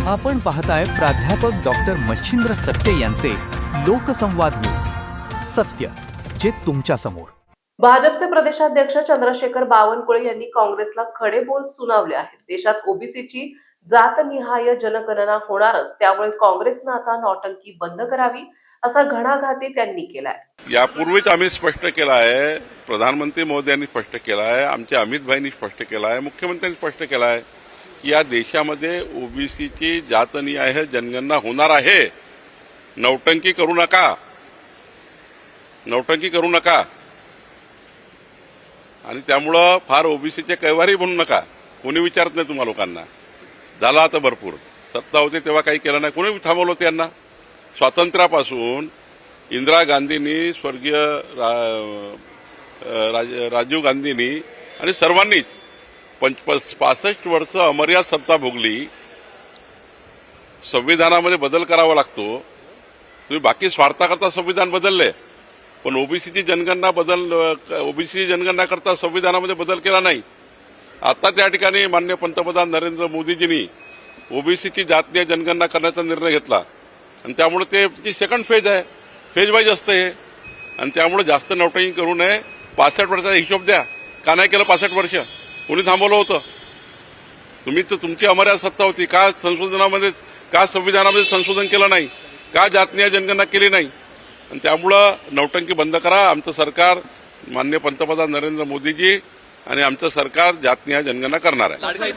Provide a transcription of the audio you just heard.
आपण पाहताय प्राध्यापक डॉक्टर मच्छिंद्र सत्य यांचे लोकसंवाद न्यूज, सत्य जे तुमच्या समोर. भाजपचे प्रदेशाध्यक्ष चंद्रशेखर बावनकुळे यांनी काँग्रेसला खडे बोल सुनावले आहेत. देशात ओबीसीची जातनिहाय जनगणना होणारच, त्यामुळे काँग्रेसनं आता नौटंकी बंद करावी असा घणाघाती त्यांनी केलाय. यापूर्वीच आम्ही स्पष्ट केलं आहे, प्रधानमंत्री मोदयांनी स्पष्ट केलं आहे, आमच्या अमित भाईंनी स्पष्ट केलं आहे, मुख्यमंत्र्यांनी स्पष्ट केलं आहे की या देशामध्ये ओबीसीची जातनिहाय जनगणना होणार आहे. नौटंकी करू नका, नौटंकी करू नका. आणि त्यामुळं फार ओबीसीचे कैवारी बनू नका. कोणी विचारत नाही तुम्हा लोकांना. झालं आता भरपूर. सत्ता होते तेव्हा काही केलं नाही. कोणी थांबवलं होतं यांना? स्वातंत्र्यापासून इंदिरा गांधींनी, स्वर्गीय राजीव गांधींनी आणि सर्वांनीच 65 वर्ष अमर्याद सत्ता भोगली. संविधानामध्ये बदल करावा लागतो. तुम्ही बाकी स्वार्थाकरता संविधान बदलले, पण ओबीसीची जनगणना करता संविधानामध्ये बदल केला नाही. आता त्या ठिकाणी माननीय पंतप्रधान नरेंद्र मोदीजींनी ओबीसीची जातीय जनगणना करण्याचा निर्णय घेतला आणि त्यामुळे ते सेकंड फेज आहे. फेज वाईज असतं हे. आणि त्यामुळे जास्त नौटंकी करू नये. 65 वर्षाचा हिशोब द्या. का नाही केलं 65 वर्ष? कोणी थांबवलं होतं? तुम्ही तर तुमची अमर्याद सत्ता होती. का संविधानामध्ये संशोधन केलं नाही? का जातीय जनगणना केली नाही? आणि त्यामुळं नौटंकी बंद करा. आमचं सरकार, माननीय पंतप्रधान नरेंद्र मोदीजी आणि आमचं सरकार जातीय जनगणना करणार आहे.